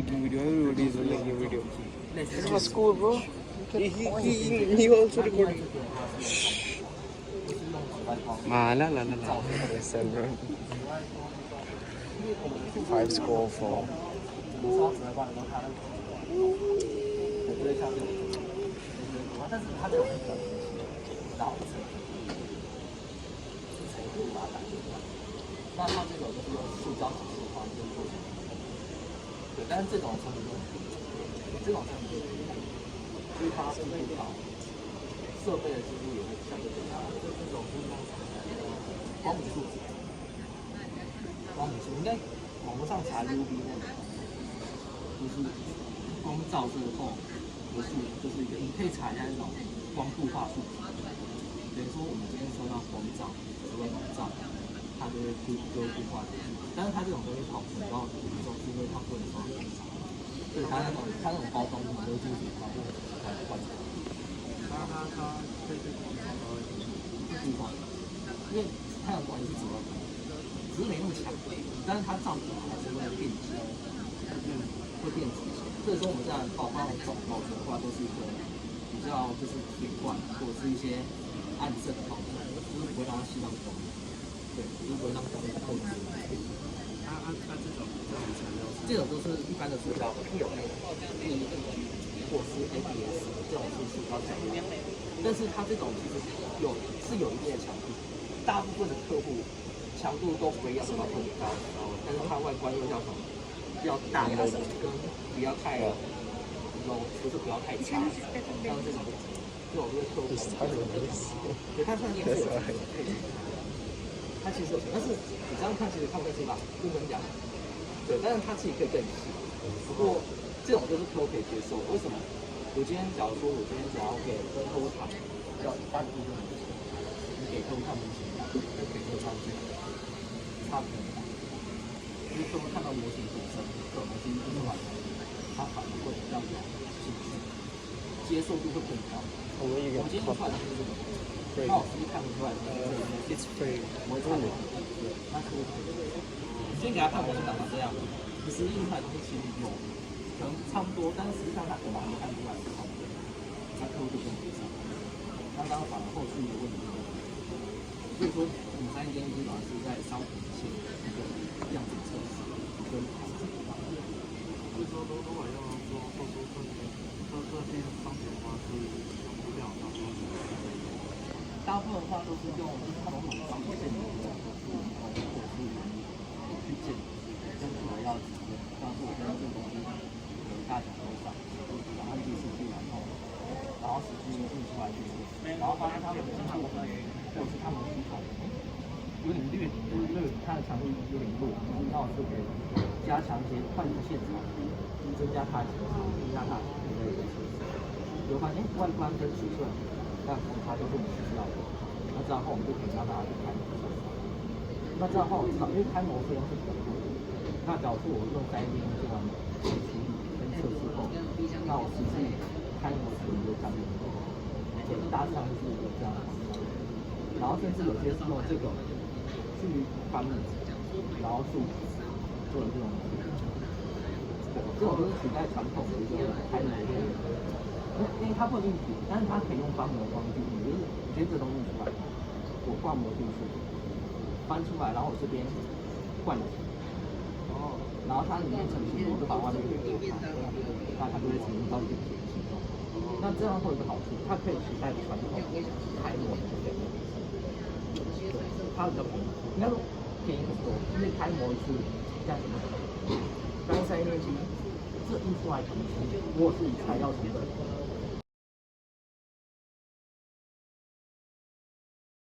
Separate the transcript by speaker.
Speaker 1: making video. Everybody is making video.
Speaker 2: That's cool, bro.
Speaker 1: He also recording. La.
Speaker 2: Listen, bro. 5 score for.
Speaker 3: 但是它的那个绕层是程度把它打出来，那它这种就是用塑胶技术的话就做成，对，但是这种成本就这种成本因为它是配套设备的技术也会相对更大，这种光敏数值，应该网络上查 UV 那种，就是光照射后。就是一个，你可以查一下那种光度化数值，等于说我们今天收到光照，除了光照，它就会度化数值，但是它这种东西跑很高的比重，是因为它不能收到光照，所以它那种包装都是禁止它或者它换成。它这是度化，因为太阳光也是紫外光，只是没那么强，但是它照出来还是会变质，会变质。所以说我们在保存的话，都是一个比较就是铁罐或者是一些暗色的包装，就是不会让它吸到光，对，就是不会让光透出来。它这种都是一般的塑胶，PE 或是 ABS 这种是塑胶材料，但是它这种其实有一定的强度，大部分的客户强度都不会要到很高，但是它外观又要什么？比较大的跟不要太low，就是不要太差，像这种就是客户，对，它算是它其实有，但是你这样看其实看不太清吧，不能讲，对，但是它自己可以更细，不过这种就是客户可以接受，为什么？我今天假如说我今天想要给客户看，要单独的，你给客户看模型，跟给客户看这个差别很大。因为客户看到模型本身，这种东西就是完全，他反而会比较有兴趣，接受度会更高。我今天出来就是这个，那我实际看不出来，It's
Speaker 2: free.
Speaker 3: 我会看的，那客户可以。先给他看模型长成这样，你实际印出来的东西其实有，可能差不多，但是实际上他可能没看出来是差不多，那客户就跟不上。那当然反而后续的问题，所以说我们3间基本上是在商品线一个样子。就是说，如果要做后期设计商品的话，是不了的。大部分的话都是用传统商品线的或者是去建，跟主要直接，像是我跟这个东西有大小多少，然后计数据，然后实际印出来就是，然后发现他们经常或者是他们系统。有点略，就是它的强度有点弱，那我就可以加强一些换一个线材，增加它的强度，增加它的就发现外观跟尺寸，那公差都是我们需要的。那这样后我们就可以让大家去开模。那这样后我知道，因为开模费用是比较多的。那假如说我用3D做完处理跟测试后，那我实际开模处理就降低很多。对，大致上就是一个这样的方向。然后甚至有些是用这个。去翻译，然后数做这种，这种就是取代传统的一个开模的，因为它不能硬体，但是它可以用翻模的方式，就是直接这东西出来，我挂模进去，翻出来，然后我这边灌体，然后它里面成型，我就把外面给它，那它就会成到一个形状。那这样会有一个好处，它可以取代传统开模的费用。它比较便宜，应该说便宜很多，因为开模一次这样子，刚3D机这印出来可能如果是以材料成本，